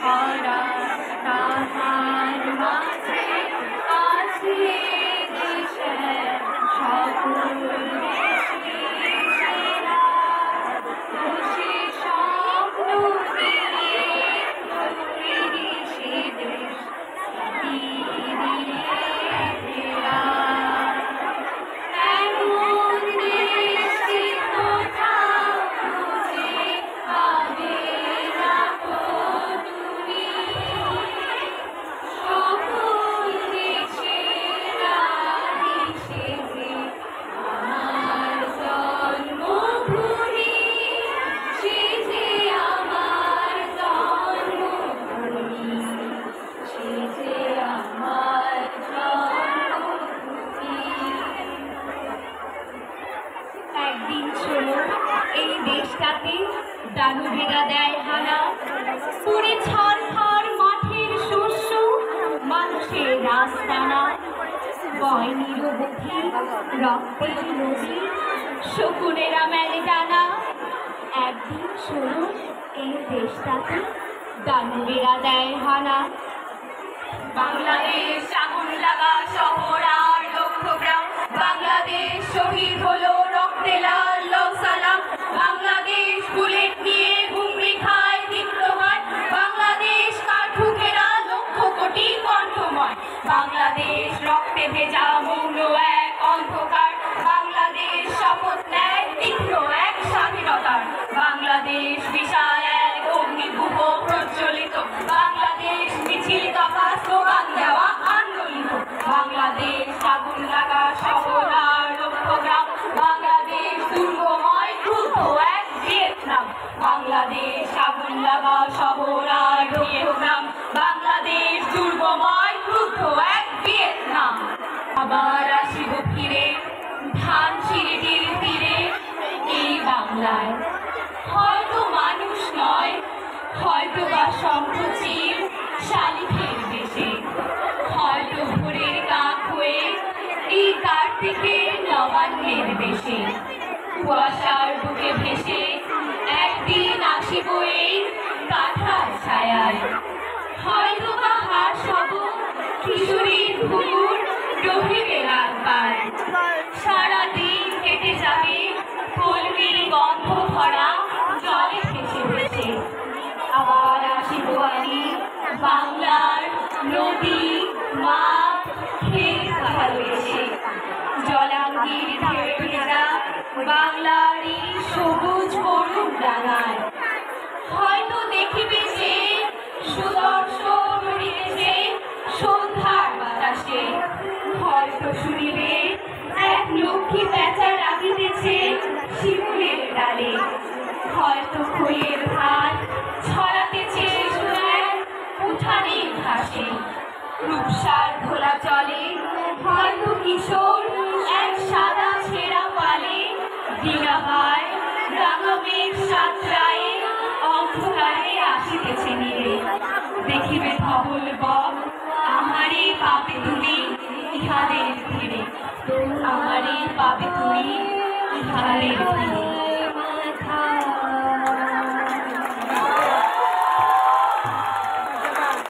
ভরা তাহার মাঝে আছে দেশের সকল দেশে সেরা খুশি স্বপ্ন দিয়ে তৈরি সে দেশ দিয়ে ফেরা এমন দেশে কোথাও খুঁজে পাবে না তো তুমি সকল দেশেরা দেশে যে আমার জন্মভূমি সে যে আমার জন্মভূমি সে যে আমার জন্মভূমি। একদিন চলো এই দেশটাতে দানবেরা দেয় হানা, পুড়ে ছারখার মাঠের শস্য, মানুষের রাস্তানা, বয় নিরবধি রক্তের নদী, শকুনেরা মেলে ডানা। একদিন চলো এই দেশটাতে দানবেরা দেয় হানা। বাংলাদেশ আগুন লাগা শহর আর লক্ষ গ্রাম, বাংলাদেশ শহীদ হলো রক্তে লাল লৌ সালাম, বাংলাদেশ বুলেট নিয়ে হুমড়ি খায় তীব্র হয়, বাংলাদেশ কাঠু ঘেরা লক্ষ কোটি কণ্ঠময়, বাংলাদেশ রক্তে ভেজা মৌন এক অন্ধকার, বাংলাদেশ শপথ নেয় তীক্ষ্ণ এক স্বাধীনতার, বাংলাদেশ বিশাল এক অগ্নিগুহ প্রজ্বলিত, বাংলাদেশ মিছিল দফা স্লোগান দেওয়া আন্দোলিত, বাংলাদেশ আগুন লাগা শহর আর লক্ষ গ্রাম, বাংলাদেশ দুর্গময় ক্রুদ্ধ এক ভিয়েতনাম, বাংলাদেশ আগুন লাগা শহর আর লক্ষ গ্রাম, বাংলাদেশ দুর্গময় ক্রুদ্ধ এক ভিয়েতনাম। আবার আসিব ফিরে ধানসিঁড়িটির তীরে এই বাংলায়, হয়তো মানুষ নয়, হয়তো বা শঙ্খচিল শালিখের দেশে, হয়তো ভোরের কাক হয়ে এই কার্তিকের নবান্নের দেশে, কুয়াশার বুকে ভেসে একদিন আসিব এই কাঁঠার ছায়ায়, হয়তো বা হাস হব কিশোরীর ঘুর রহিবে রাতবার, সারাদিন কেটে যাবে কলমির গন্ধ ভরা জলে ভেসে ভেসে। আবার আসিব আমি বাংলার নদী মাঠ ক্ষেত ভালোবেসে, জলাঙ্গির ঢেউ ভেজা বাংলারই সবুজ মরুর ডাঙায়, হয়তো দেখিবে সে সুদর্শন উড়িতেছে সন্ধ্যার বাতাসে, হয়তো শুনিবে এক লক্ষ্মী প্যাঁচা রাখিতেছে শিমুলের ডালে, হয়তো খইয়ের ভাত ছড়াতেছে সোনার উঠানের ঘাসে, রূপসার ঘোলা চলে, হয়তো কিশোর এক সাদা ছেঁড়া পালে, দিনাবায় রাঙামের সাতটায় অন্ধকারে আসিতেছে নীরে, দেখিবে ধবল বক আমারে পাবে তুমি ইহাদের ভিড়ে, আমারে পাবে তুমি ইহাদের ভিড়ে।